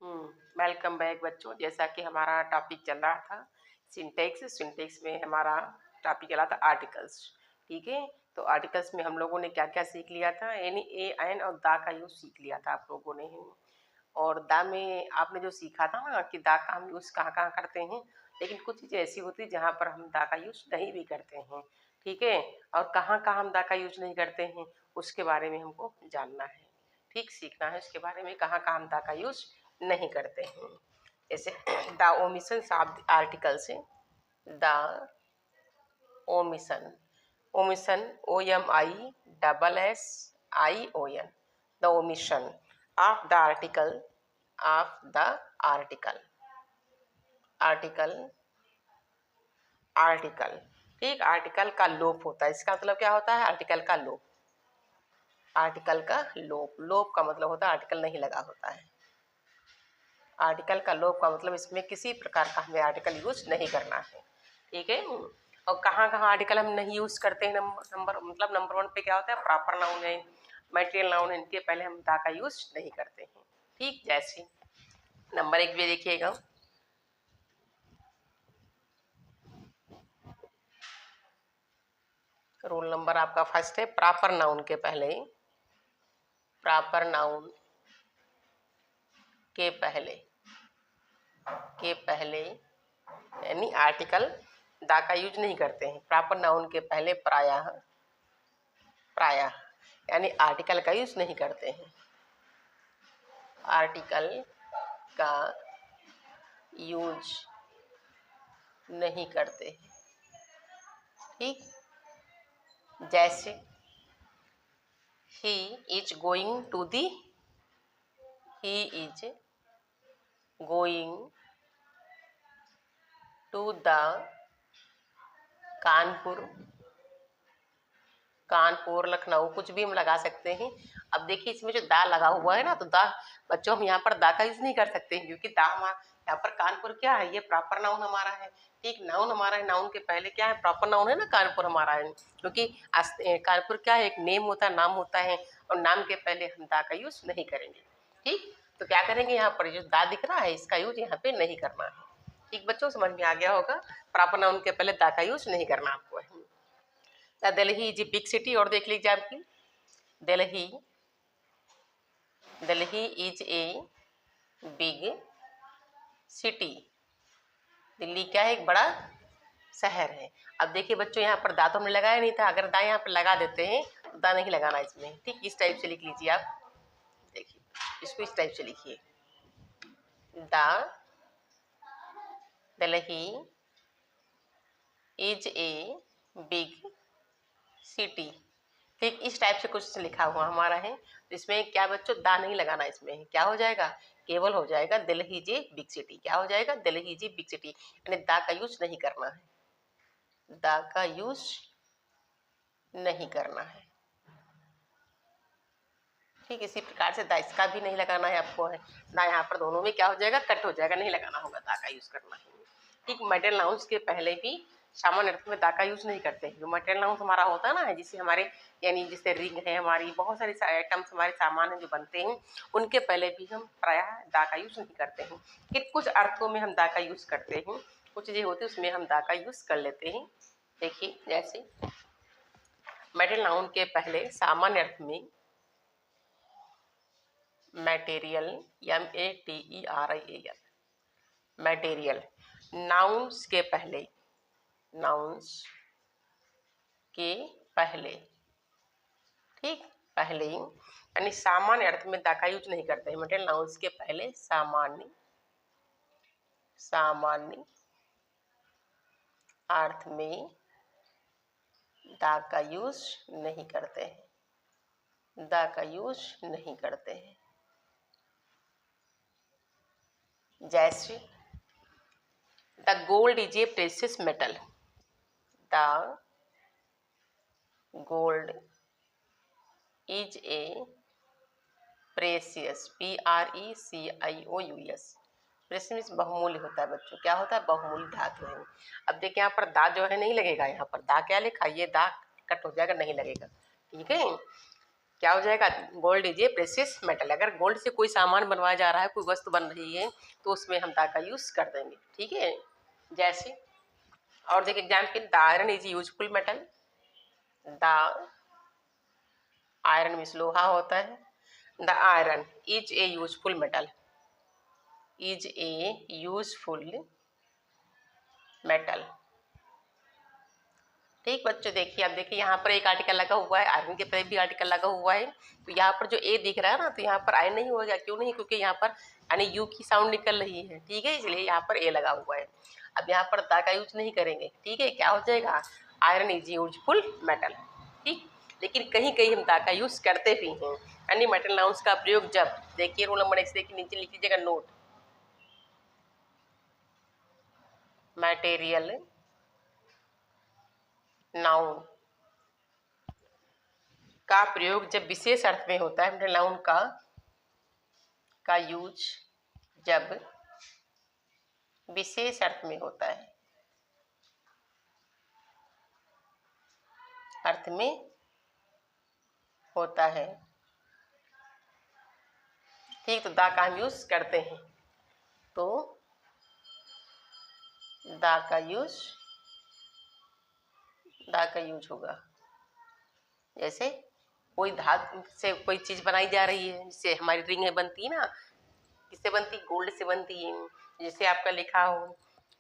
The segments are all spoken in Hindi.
वेलकम बैक बच्चों। जैसा कि हमारा टॉपिक चल रहा था सिंटेक्स में हमारा टॉपिक चला था आर्टिकल्स। ठीक है, तो आर्टिकल्स में हम लोगों ने क्या क्या सीख लिया था, यानी ए एन और दा का यूज सीख लिया था आप लोगों ने। और दा में आपने जो सीखा था ना कि दा का हम यूज कहाँ कहाँ करते हैं, लेकिन कुछ चीज़ें ऐसी होती है जहाँ पर हम दा का यूज नहीं भी करते हैं। ठीक है, और कहाँ कहाँ हम दा का यूज नहीं करते हैं उसके बारे में हमको जानना है, ठीक सीखना है उसके बारे में, कहाँ कहाँ हम दा का यूज नहीं करते हैं। जैसे द ओमिशन ऑफ आर्टिकल से the omission, omission OMISSION, the omission of the article, of the article, article, article. ठीक, आर्टिकल का लोप होता है। इसका मतलब क्या होता है? आर्टिकल का लोप, आर्टिकल का लोप, लोप का मतलब होता है आर्टिकल नहीं लगा होता है। आर्टिकल का लोप का मतलब इसमें किसी प्रकार का हमें आर्टिकल यूज नहीं करना है। ठीक है, और कहाँ कहाँ आर्टिकल हम नहीं यूज करते हैं? नंबर 1 पे क्या होता है? प्रॉपर नाउन है, मटेरियल नाउन है, इनके पहले हम दा का यूज नहीं करते हैं। ठीक, जैसे नंबर 1 पे देखिएगा, रूल नंबर आपका फर्स्ट है, प्रॉपर नाउन के पहले, प्रॉपर नाउन के पहले, के पहले यानी आर्टिकल दा का यूज नहीं करते हैं। प्रॉपर नाउन के पहले प्रायः, प्रायः यानी आर्टिकल का यूज नहीं करते हैं, आर्टिकल का यूज नहीं करते हैं। ठीक, जैसे he is going to the, he is going to the Kanpur, Kanpur, Lucknow, कुछ भी हम लगा सकते हैं। अब देखिए इसमें जो दा लगा हुआ है ना, तो दा बच्चों हम यहाँ पर दा का यूज नहीं कर सकते हैं, क्योंकि दा हमारा यहाँ पर कानपुर क्या है, ये प्रॉपर नाउन हमारा है। ठीक, नाउन हमारा है, नाउन के पहले क्या है? प्रॉपर नाउन है ना, कानपुर हमारा है, क्योंकि कानपुर क्या है? एक नेम होता है, नाम होता है, और नाम के पहले हम दा का यूज नहीं करेंगे। ठीक, तो क्या करेंगे, यहाँ पर जो दा दिख रहा है इसका यूज यहाँ पे नहीं करना है। ठीक बच्चों, समझ में आ गया होगा, प्रॉपर नाउन के पहले दा का यूज नहीं करना आपको है। Delhi is a big city, और देख लीजिए आपकी Delhi, Delhi is a big city, Delhi क्या है? एक बड़ा शहर है। अब देखिए बच्चों, यहाँ पर दा तो हमने लगाया नहीं था, अगर दा यहाँ पर लगा देते हैं तो दा नहीं लगाना इसमें। ठीक, इस टाइप से लिख लीजिए आप, देखिए इसको इस टाइप से लिखिए, दा Delhi is a big city. ठीक, इस टाइप से कुछ लिखा हुआ हमारा है, तो इसमें क्या बच्चों? दा नहीं लगाना, इसमें क्या हो जाएगा? केवल हो जाएगा Delhi is a big city. क्या हो जाएगा? Delhi is a big city, यानी दा का यूज नहीं करना है, दा का यूज नहीं करना है। ठीक, इसी प्रकार से दा इसका भी नहीं लगाना है आपको है ना, यहाँ पर दोनों में क्या हो जाएगा? कट हो जाएगा, नहीं लगाना होगा, दा का यूज करना है। ठीक, मटेरियल नाउन्स के पहले भी सामान्य अर्थ में दा का यूज नहीं करते हैं। जो मटेरियल नाउन्स हमारा होता है ना, जिससे हमारे यानी जैसे रिंग है हमारी, बहुत सारे आइटम्स हमारे सामान जो बनते हैं, उनके पहले भी हम प्रायः दा का यूज नहीं करते हैं। कि कुछ अर्थों में हम दा का यूज करते हैं, कुछ चीजें होती है उसमें हम दा का यूज कर लेते हैं। देखिए जैसे मटेरियल नाउन के पहले सामान्य अर्थ में मटेरियल, MATERIAL, मटेरियल, नाउन्स के पहले, नाउन्स के पहले, ठीक, पहले यानी सामान्य अर्थ में दा का यूज नहीं करते हैं। मटेरियल नाउन्स के पहले सामान्य, सामान्य अर्थ में दा का यूज नहीं करते हैं, दा का यूज नहीं करते हैं। जैसे the gold is a precious metal, the gold is a precious, PRECIOUS, precious बहुमूल्य होता है बच्चों, क्या होता है? बहुमूल्य धातु है। अब देखिए यहाँ पर दा जो है नहीं लगेगा, यहाँ पर दा क्या लिखा? ये दा कट हो जाएगा, नहीं लगेगा। ठीक है, क्या हो जाएगा, gold is a precious metal. अगर गोल्ड से कोई सामान बनवाया जा रहा है, कोई वस्तु बन रही है, तो उसमें हम दा का यूज कर देंगे, ठीक है। जैसे और देखिए example, the iron is useful metal. The iron में लोहा होता है। The iron is a useful metal, is a useful metal. ठीक बच्चों, देखिए अब देखिए यहाँ पर एक आर्टिकल लगा हुआ है, आयरन के पहले भी आर्टिकल लगा हुआ है, तो यहाँ पर जो ए दिख रहा है ना, तो यहाँ पर आई नहीं होगा, क्यों नहीं, क्योंकि यहाँ पर यानी यू की साउंड निकल रही है, ठीक है, इसलिए यहाँ पर ए लगा हुआ है। अब यहाँ पर दा का यूज नहीं करेंगे, ठीक है, क्या हो जाएगा, आयरन इज यूजफुल मेटल, ठीक। लेकिन कहीं कहीं हम दा का यूज करते भी हैं, यानी मेटल नाउंस का प्रयोग जब, देखिए रूल नंबर 1 देखिए, नीचे लिख लीजिएगा नोट, मटेरियल नाउन का प्रयोग जब विशेष अर्थ में होता है, मतलब नाउन का यूज जब विशेष अर्थ में होता है, अर्थ में होता है, ठीक, तो दा का हम यूज करते हैं, तो दा का यूज होगा। जैसे कोई धातु से कोई चीज बनाई जा रही है, जिससे हमारी रिंग है बनती है ना, किससे बनती, गोल्ड से बनती है। जैसे आपका लिखा हो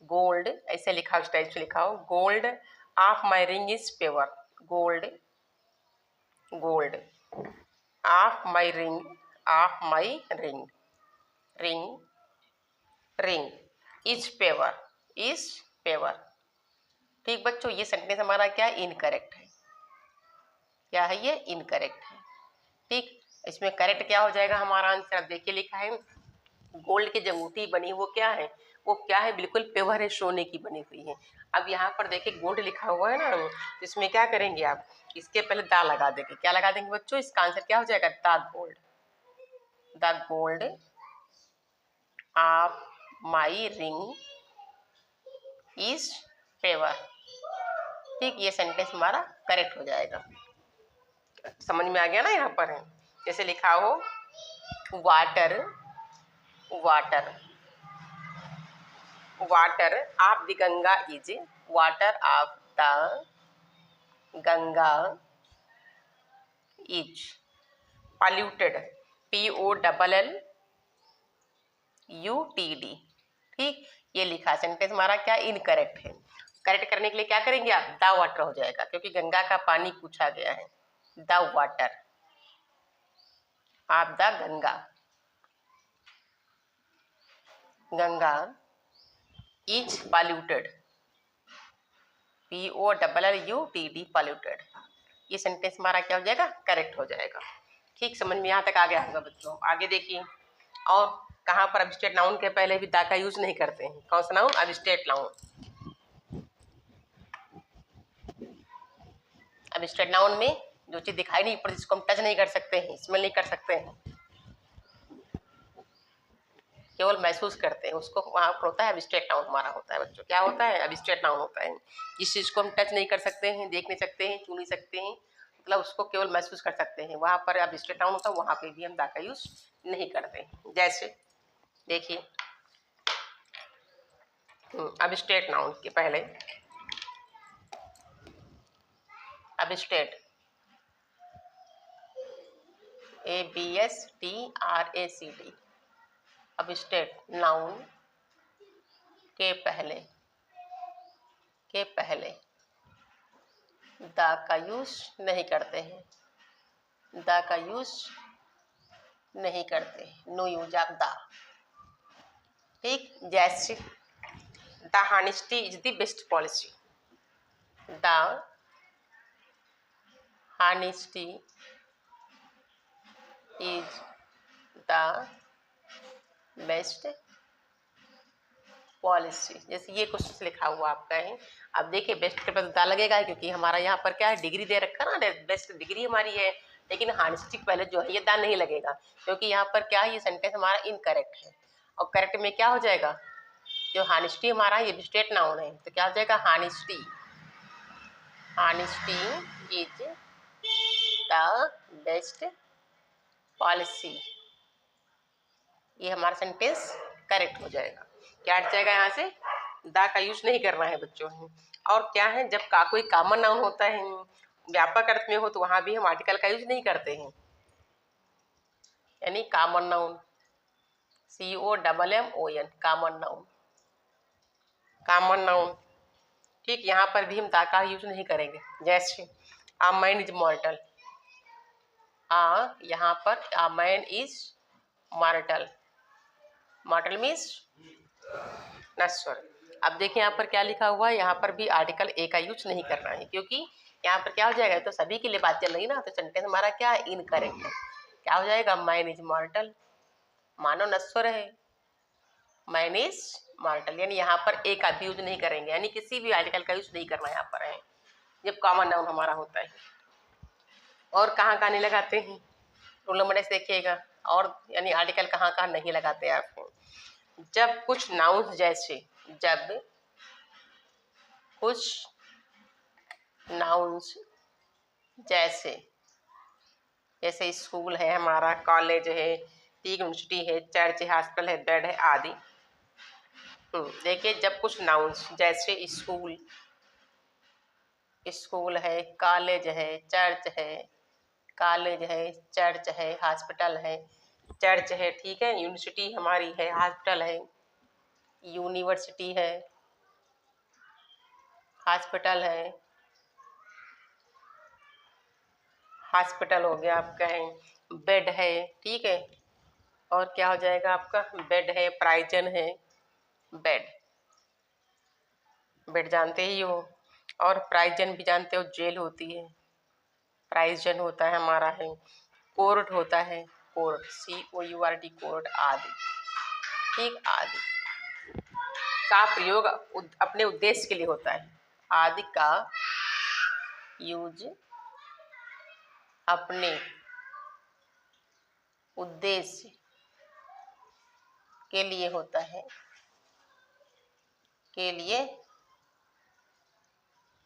गोल्ड, ऐसे लिखा हो, इस टाइप से लिखा हो, gold of my ring is pure, gold of my ring, of my ring, ring is pure. ठीक बच्चों, ये सेंटेंस हमारा क्या है, इनकरेक्ट है। क्या है ये, इनकरेक्ट है, ठीक। इसमें करेक्ट क्या हो जाएगा हमारा आंसर, अब देखिए लिखा है गोल्ड की जो अंगूठी बनी वो क्या है, बिल्कुल प्योर है, सोने की बनी हुई है। अब यहाँ पर देखिए गोल्ड लिखा हुआ है ना, तो इसमें क्या करेंगे आप, इसके पहले दा लगा देंगे, क्या लगा देंगे बच्चों, इसका आंसर क्या हो जाएगा, the gold of my ring is pure, ठीक, ये सेंटेंस हमारा करेक्ट हो जाएगा। समझ में आ गया ना, यहाँ पर है जैसे लिखा हो water of the Ganga is, water of the Ganga is polluted, POLLUTD, ठीक। ये लिखा सेंटेंस हमारा क्या, इनकरेक्ट है। करेक्ट करने के लिए क्या करेंगे आप, द वाटर हो जाएगा, क्योंकि गंगा का पानी पूछा गया है। The water of the Ganga is polluted, POLLUTD polluted, ये सेंटेंस हमारा क्या हो जाएगा, करेक्ट हो जाएगा। ठीक, समझ में यहाँ तक आ गया होगा बच्चों। आगे देखिए, और कहाँ पर अबस्ट्रैक्ट नाउन के पहले भी दा का यूज नहीं करते हैं, कौन सा noun, abstract noun. Abstract noun में जो चीज दिखाई नहीं पड़ती, जिसको हम टच नहीं कर सकते हैं, स्मेल नहीं कर सकते हैं, केवल महसूस करते हैं, उसको वहाँ पर होता है अबस्ट्रैक्ट नाउन हमारा होता है बच्चों। क्या होता है, अबस्ट्रैक्ट नाउन होता है। जिस चीज को हम टच नहीं कर सकते हैं, देख नहीं सकते हैं, छू नहीं सकते हैं, मतलब उसको केवल महसूस कर सकते हैं, वहाँ पर अबस्ट्रैक्ट नाउन होता है, वहाँ पे भी हम दा का यूज नहीं करते। जैसे देखिए अबस्ट्रैक्ट नाउन के पहले अबस्ट्रैक्ट ABSTRACT, अबस्ट्रैक्ट नाउन के पहले दा का यूज नहीं करते हैं, दा का यूज नहीं करते, नो यूज ऑफ दा, ठीक। जैसे the honesty is the best policy, the honesty is the best policy. जैसे ये कुछ लिखा हुआ आपका है, अब देखिए बेस्ट के बाद दा लगेगा, क्योंकि हमारा यहाँ पर क्या है, डिग्री दे रखा ना, बेस्ट डिग्री हमारी है, लेकिन हॉनेस्टी पहले जो है ये दा नहीं लगेगा, क्योंकि यहाँ पर क्या है, ये सेंटेंस हमारा इनकरेक्ट है। और करेक्ट में क्या हो जाएगा, जो हॉनेस्टी हमारा ये स्टेट नाउन है, तो क्या हो जाएगा, honesty is the the best policy, ये हमारा सेंटेंस करेक्ट हो जाएगा। क्या हट जाएगा यहाँ से, द का यूज नहीं करना है बच्चों। और क्या है, जब का कोई कॉमन नाउन होता है, व्यापक अर्थ में हो, तो वहां भी हम आर्टिकल का यूज नहीं करते हैं, यानी common noun, COMMON, common noun, common noun. ठीक, यहाँ पर भी हम दा का यूज नहीं करेंगे। जैसे आ मैन इज मॉर्टल, यहाँ पर आ मैन इज मॉर्टल, मॉर्टल मीन्स नश्वर। अब देखिए यहाँ पर क्या लिखा हुआ है, यहाँ पर भी आर्टिकल ए का यूज नहीं करना है, क्योंकि यहाँ पर क्या हो जाएगा, तो सभी के लिए बात चल रही ना, तो सेंटेंस हमारा क्या है, इनकरेक्ट है। क्या हो जाएगा, मैन इज मॉर्टल, मानव नश्वर है, मैन इज मॉर्टल, यानी यहाँ पर ए का भी यूज नहीं करेंगे, यानी किसी भी आर्टिकल का यूज नहीं करना यहाँ पर है, जब कॉमन नाउन हमारा होता है। और कहाँ कहाँ नहीं लगाते हैं, रूल नंबर से देखिएगा। और यानी आर्टिकल कहाँ कहाँ नहीं लगाते आप, जब कुछ नाउन जैसे, जब कुछ नाउन्स जैसे, जैसे स्कूल है हमारा, कॉलेज है, यूनिवर्सिटी है, चर्च है, हॉस्पिटल है, बेड है आदि। देखिए, जब कुछ नाउन्स जैसे स्कूल, स्कूल है, कॉलेज है, चर्च है, कॉलेज है, चर्च है, हॉस्पिटल है, चर्च है, ठीक है, यूनिवर्सिटी हमारी है, हॉस्पिटल है, यूनिवर्सिटी है, हॉस्पिटल है, हॉस्पिटल हो गया आपका, है बेड है, ठीक है। और क्या हो जाएगा आपका, बेड है, प्राइजन है, बेड, बेड जानते ही हो। और प्राइजन भी जानते हो, जेल होती है, प्राइजन होता है हमारा, है कोर्ट होता है, कोर्ट, COURT, कोर्ट आदि, ठीक, आदि का प्रयोग अपने उद्देश्य के लिए होता है, आदि का यूज अपने उद्देश्य के लिए होता है, के लिए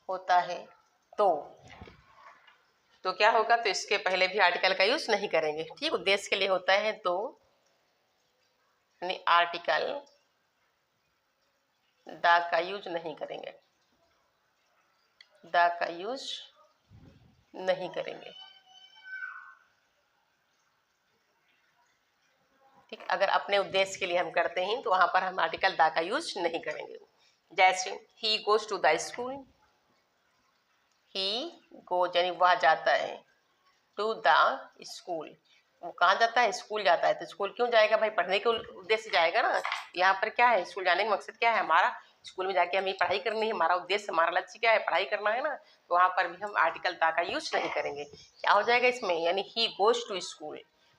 होता है। तो क्या होगा, तो इसके पहले भी आर्टिकल का यूज नहीं करेंगे, ठीक, उद्देश्य के लिए होता है तो यानी आर्टिकल द का यूज नहीं करेंगे, द का यूज नहीं करेंगे, ठीक। अगर अपने उद्देश्य के लिए हम करते हैं तो वहां पर हम आर्टिकल द का यूज नहीं करेंगे। जैसे he goes to the school, he goes यानी वह जाता है, टू द स्कूल, वो कहाँ जाता है, स्कूल जाता है। तो स्कूल क्यों जाएगा भाई, पढ़ने के उद्देश्य से जाएगा ना। यहाँ पर क्या है, स्कूल जाने का मकसद क्या है हमारा, स्कूल में जाके हमें पढ़ाई करनी है, हमारा उद्देश्य, हमारा लक्ष्य क्या है, पढ़ाई करना है ना। तो वहाँ पर भी हम आर्टिकल ता का यूज नहीं करेंगे। क्या हो जाएगा इसमें, यानी ही गोज टू स्कूल,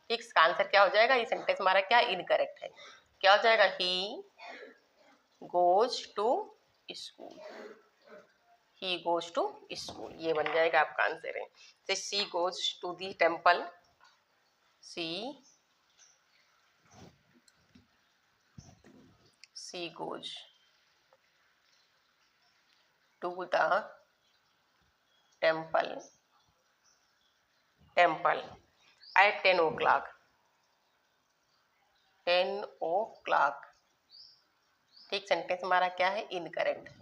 ठीक, इसका आंसर क्या हो जाएगा, ये सेंटेंस हमारा क्या इनकरेक्ट है। क्या हो जाएगा, he goes to school, he goes to school, ये बन जाएगा आपका आंसर है। तो she goes to the temple, she goes to the temple at 10 o'clock, 10 o'clock, ठीक, सेंटेंस हमारा क्या है, इनकरेक्ट है।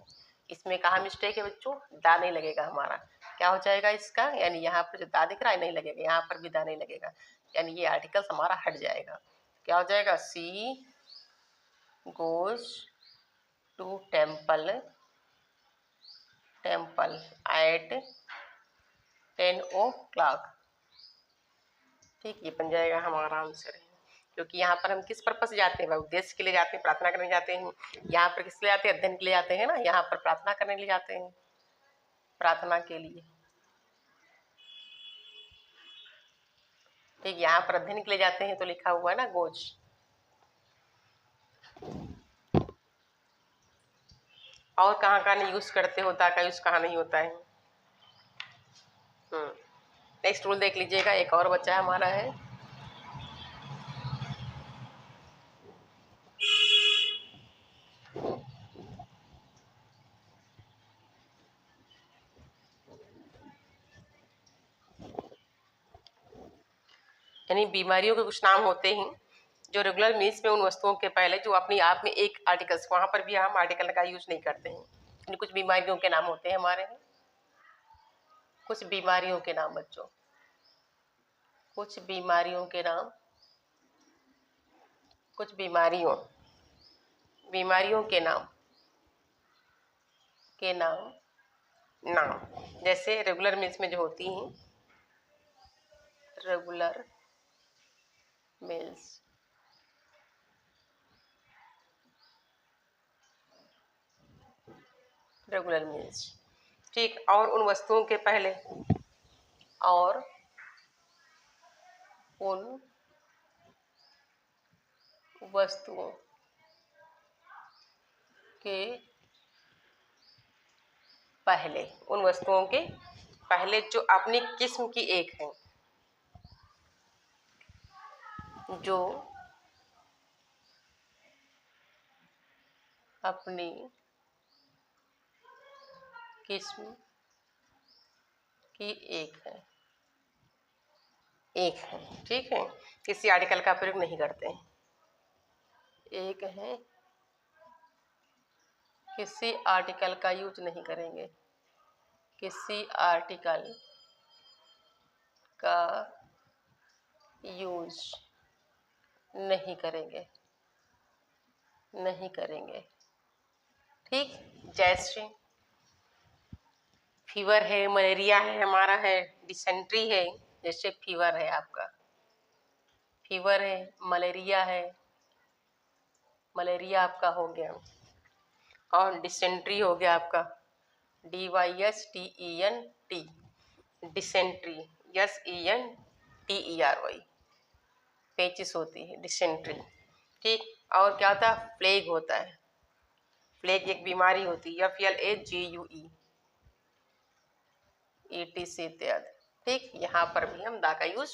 इसमें कहाँ मिस्टेक है बच्चों, दा नहीं लगेगा हमारा। क्या हो जाएगा इसका, यानी यहाँ पर जो दा दिख रहा है नहीं लगेगा, यहाँ पर भी दा नहीं लगेगा, यानी ये आर्टिकल्स हमारा हट जाएगा। क्या हो जाएगा, she goes to temple at 10 o'clock, ठीक, ये बन जाएगा हमारा आंसर है। क्योंकि यहाँ पर हम किस पर्पस से जाते हैं, उद्देश्य के लिए जाते हैं, प्रार्थना करने जाते हैं। यहाँ पर किस लिए जाते हैं, अध्ययन के लिए जाते हैं ना, यहाँ पर प्रार्थना करने के लिए जाते हैं, प्रार्थना के लिए, ठीक, यहाँ पर अध्ययन के लिए जाते हैं, तो लिखा हुआ है ना गोज। और कहाँ कहाँ नहीं यूज करते होता का यूज कहाँ नहीं होता है। नेक्स्ट रूल देख लीजिएगा, एक और बच्चा हमारा है, यानी बीमारियों के कुछ नाम होते हैं जो रेगुलर मीन्स में उन वस्तुओं के पहले जो अपनी आप में एक आर्टिकल्स, वहां पर भी हम आर्टिकल का यूज नहीं करते हैं। यानी कुछ बीमारियों के नाम होते हैं हमारे हैं, कुछ बीमारियों के नाम बच्चों, कुछ बीमारियों के नाम, कुछ बीमारियों बीमारियों के नाम नाम जैसे रेगुलर मील्स में जो होती हैं, रेगुलर मील्स, रेगुलर मील्स, ठीक। और उन वस्तुओं के पहले, और उन वस्तुओं के पहले, उन वस्तुओं के पहले जो अपनी किस्म की एक है, जो अपनी किस्म की एक है, ठीक है। किसी आर्टिकल का प्रयोग नहीं करते हैं, एक है, किसी आर्टिकल का यूज नहीं करेंगे, किसी आर्टिकल का यूज नहीं करेंगे, ठीक। जैसे फीवर है, मलेरिया है, हमारा है डिसेंट्री है। जैसे फीवर है आपका, फीवर है, मलेरिया है, मलेरिया आपका हो गया, और डिसेंट्री हो गया आपका, DYSTENT, डिसेंट्री, SENTERY, पेचिस होती है डिसेंट्री, ठीक। और क्या होता है, प्लेग होता है, प्लेग एक बीमारी होती है, FLAGUE, ETC इत्यादि, ठीक। यहाँ पर भी हम दा का यूज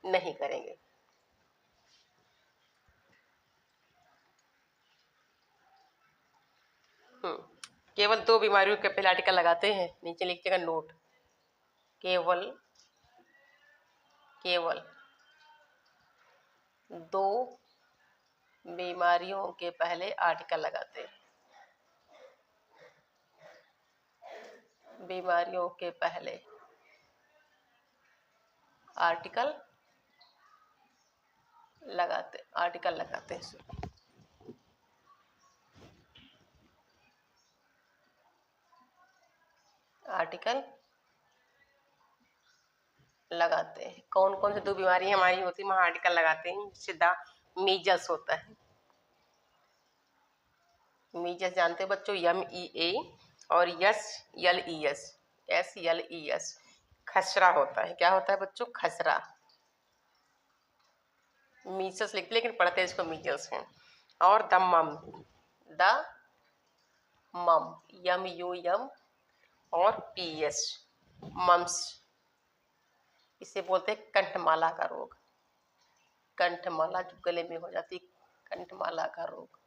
नहीं करेंगे। केवल दो बीमारियों के पहले आर्टिकल लगाते हैं, नीचे लिखिएगा नोट, केवल दो बीमारियों के पहले आर्टिकल लगाते हैं, बीमारियों के पहले आर्टिकल लगाते हैं, आर्टिकल लगाते हैं। कौन कौन से दो बीमारी हमारी होती है वहाँ आर्टिकल लगाते हैं, जैसे द मीजल्स होता है, मीजल्स जानते हैं बच्चों, MEA, और SLES, खसरा होता है। क्या होता है बच्चों, खसरा। मीजल्स लिखते लेकिन पढ़ते इसको मीजल्स हैं। और द मम, MUM और PS, मम्स, इसे बोलते हैं कंठमाला का रोग, कंठमाला जो गले में हो जाती, कंठमाला का रोग,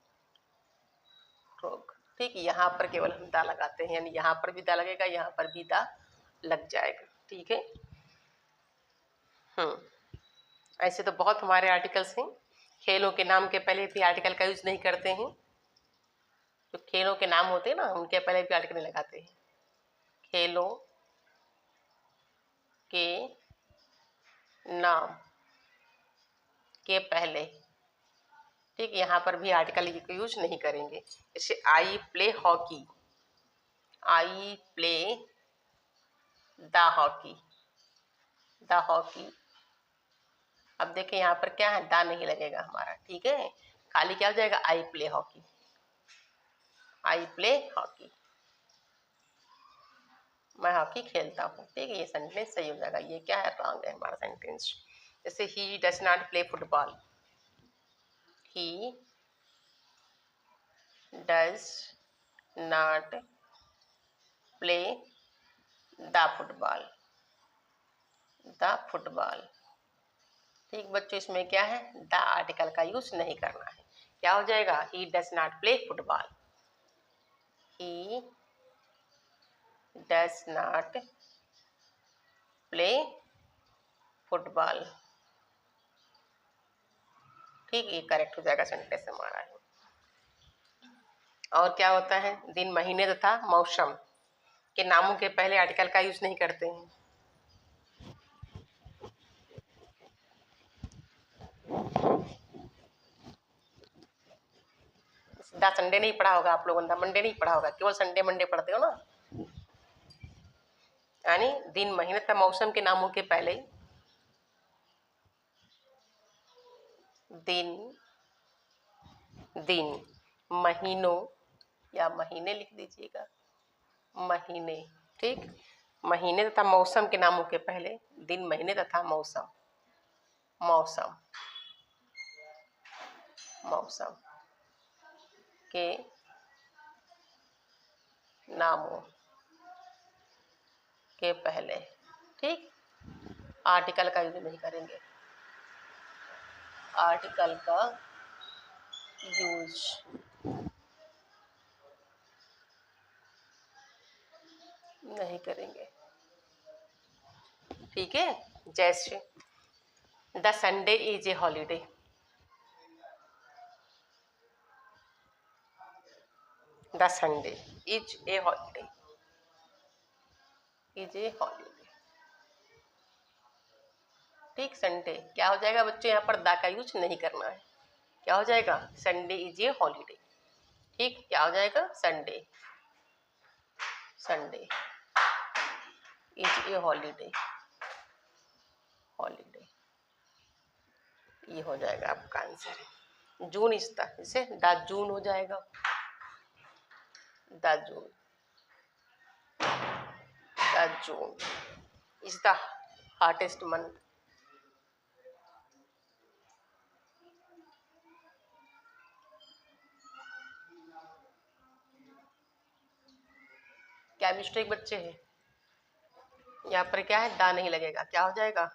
ठीक। यहाँ पर केवल हम दा लगाते हैं, यानी यहाँ पर भी दा लगेगा, यहाँ पर भी दा लग जाएगा, ठीक है। ऐसे तो बहुत हमारे आर्टिकल्स हैं। खेलों के नाम के पहले भी आर्टिकल का यूज नहीं करते हैं, जो खेलों के नाम होते हैं ना उनके पहले भी आर्टिकल नहीं लगाते हैं, खेलों के नाम के पहले, ठीक। यहाँ पर भी आर्टिकल यूज नहीं करेंगे। जैसे I play hockey, I play the hockey, अब देखें यहाँ पर क्या है, दा नहीं लगेगा हमारा, ठीक है। खाली क्या हो जाएगा, आई प्ले हॉकी, मैं हॉकी खेलता हूँ, ठीक है। ये सेंटेंस सही हो जाएगा। ये क्या है, रॉन्ग है हमारा सेंटेंस। जैसे he does not play football, he does not play the football, ठीक बच्चों। इसमें क्या है, द आर्टिकल का यूज नहीं करना है। क्या हो जाएगा, he does not play football, he does not play football, ठीक, ये करेक्ट हो जाएगा सेंटेंस हमारा है। और क्या होता है, दिन महीने तथा मौसम के नामों के पहले आर्टिकल का यूज नहीं करते हैं। द संडे नहीं पढ़ा होगा आप लोगों ने, मंडे नहीं पढ़ा होगा, केवल संडे मंडे पढ़ते हो ना। यानी दिन महीने तथा मौसम के नामों के पहले दिन, दिन, महीनों या महीने लिख दीजिएगा, महीने, ठीक। महीने तथा मौसम के नामों के पहले दिन, महीने तथा मौसम, मौसम, मौसम के नामों के पहले, ठीक, आर्टिकल का यूज नहीं करेंगे, आर्टिकल का यूज नहीं करेंगे, ठीक है। जैसे the Sunday is a holiday, the Sunday is a holiday, is a holiday, ठीक। संडे क्या हो जाएगा बच्चों, यहाँ पर द का यूज नहीं करना है, क्या हो जाएगा, संडे इज ए हॉलीडे, ठीक। क्या हो जाएगा, Sunday, Sunday is a holiday, holiday, ये हो जाएगा आपका आंसर। जून इज द, जैसे द जून हो जाएगा, the June, the June is the hottest month, क्या मिस्टेक बच्चे है, यहाँ पर क्या है, दा नहीं लगेगा, क्या हो जाएगा,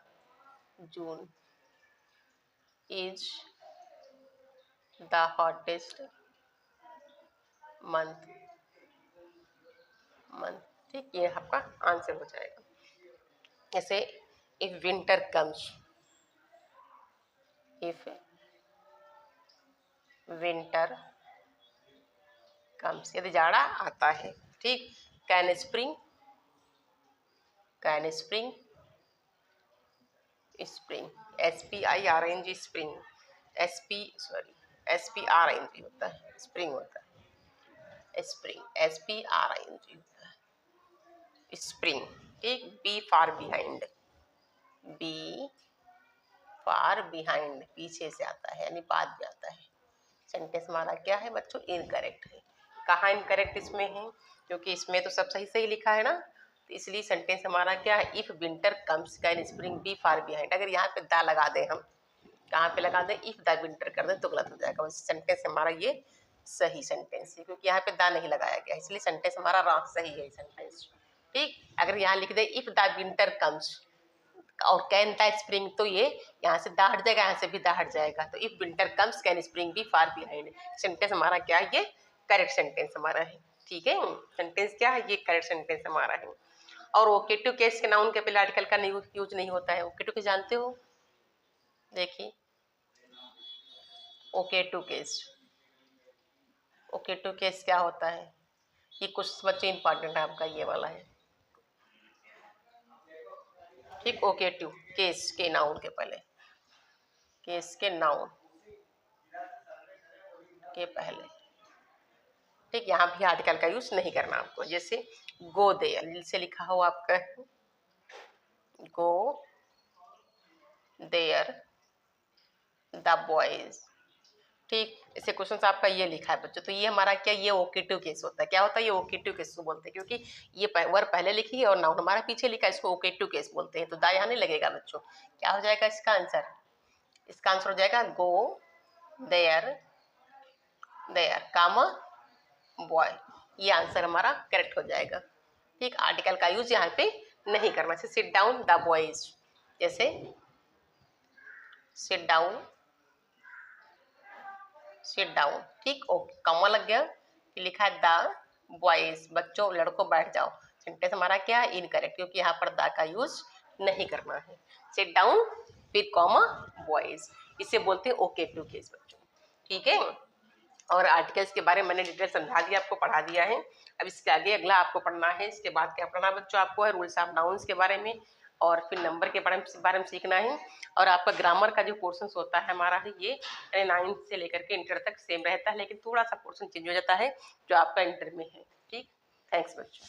June is the hottest month, month, ठीक। ये आपका आंसर हो जाएगा। जैसे if winter comes, if winter comes, यदि जाड़ा आता है, ठीक। Can spring, can spring, spring, SPIRNG spring, SPRING होता है, स्प्रिंग होता है, स्प्रिंग, SPRING होता है, स्प्रिंग, ठीक। Be for behind, be for behind, पीछे से आता है, यानी बाद में आता है। सेंटेंस हमारा क्या है बच्चों, इनकरेक्ट है। कहाँ इनकरेक्ट इसमें है, क्योंकि इसमें तो सब सही सही लिखा है ना, तो इसलिए सेंटेंस हमारा क्या है, if winter comes can spring be far behind. अगर यहाँ पे दा लगा दें हम, कहाँ पे लगा दें, इफ द विंटर कर दें तो गलत हो जाएगा। बस सेंटेंस हमारा ये सही सेंटेंस है, क्योंकि यहाँ पे दा नहीं लगाया गया, इसलिए सेंटेंस हमारा रॉन्ग सही है सेंटेंस, ठीक। अगर यहाँ लिख they if the winter comes और कैन द स्प्रिंग, तो ये यहाँ से दा हट जाएगा, यहाँ से भी दा हट जाएगा, तो if winter comes can spring be far behind. Sentence हमारा क्या है, ये करेक्ट सेंटेंस हमारा है, ठीक है। सेंटेंस क्या है, ये करेक्ट सेंटेंस हमारा है। और ओकेटिव केस के नाउन के पहले आर्टिकल का यूज नहीं होता है। ओकेटिव केस जानते हो, देखिए ओकेटिव केस, ओकेटिव केस क्या होता है, ये कुछ बच्चे इंपॉर्टेंट है आपका, ये वाला है, ठीक। ओकेटिव केस के नाउन के पहले, केस के नाउन के पहले, ठीक। यहाँ भी आर्टिकल का यूज नहीं करना आपको। जैसे गो देयर से लिखा हो आपका, गो देयर द बॉयज, ठीक। ऐसे क्वेश्चन आपका ये लिखा है बच्चों, तो ये हमारा क्या, ये ओकेटिव केस होता है। क्या होता है, ये ओकेटिव केस को बोलते हैं, क्योंकि ये वर्ब पहले लिखी है और नाउन हमारा पीछे लिखा है, इसको ओकेटिव केस बोलते हैं। तो दा यहाँ नहीं लगेगा बच्चों। क्या हो जाएगा इसका आंसर, इसका आंसर हो जाएगा go there, there comma boy, ये आंसर हमारा करेक्ट हो जाएगा, ठीक। आर्टिकल का यूज यहाँ पे नहीं करना। जैसे सिट डाउन द बॉयज, जैसे सिट डाउन, सिट डाउन, ठीक। ओके, कॉमा लग गया, लिखा है द बॉयज, बच्चों लड़कों बैठ जाओ। सेंटेंस हमारा क्या है, इनकरेक्ट, क्योंकि यहाँ पर द का यूज नहीं करना है। सिट डाउन फिर कॉमा बॉयज, इसे बोलते हैं ओकेटिव केस बच्चों, ठीक है। और आर्टिकल्स के बारे में मैंने डिटेल समझा दिया, आपको पढ़ा दिया है। अब इसके आगे अगला आपको पढ़ना है, इसके बाद क्या पढ़ना बच्चों आपको है, रूल्स ऑफ नाउन्स के बारे में, और फिर नंबर के बारे में सीखना है। और आपका ग्रामर का जो पोर्शन होता है हमारा है ये 9th से लेकर के इंटर तक सेम रहता है, लेकिन थोड़ा सा पोर्शन चेंज हो जाता है जो आपका इंटर में है, ठीक। थैंक्स बच्चों।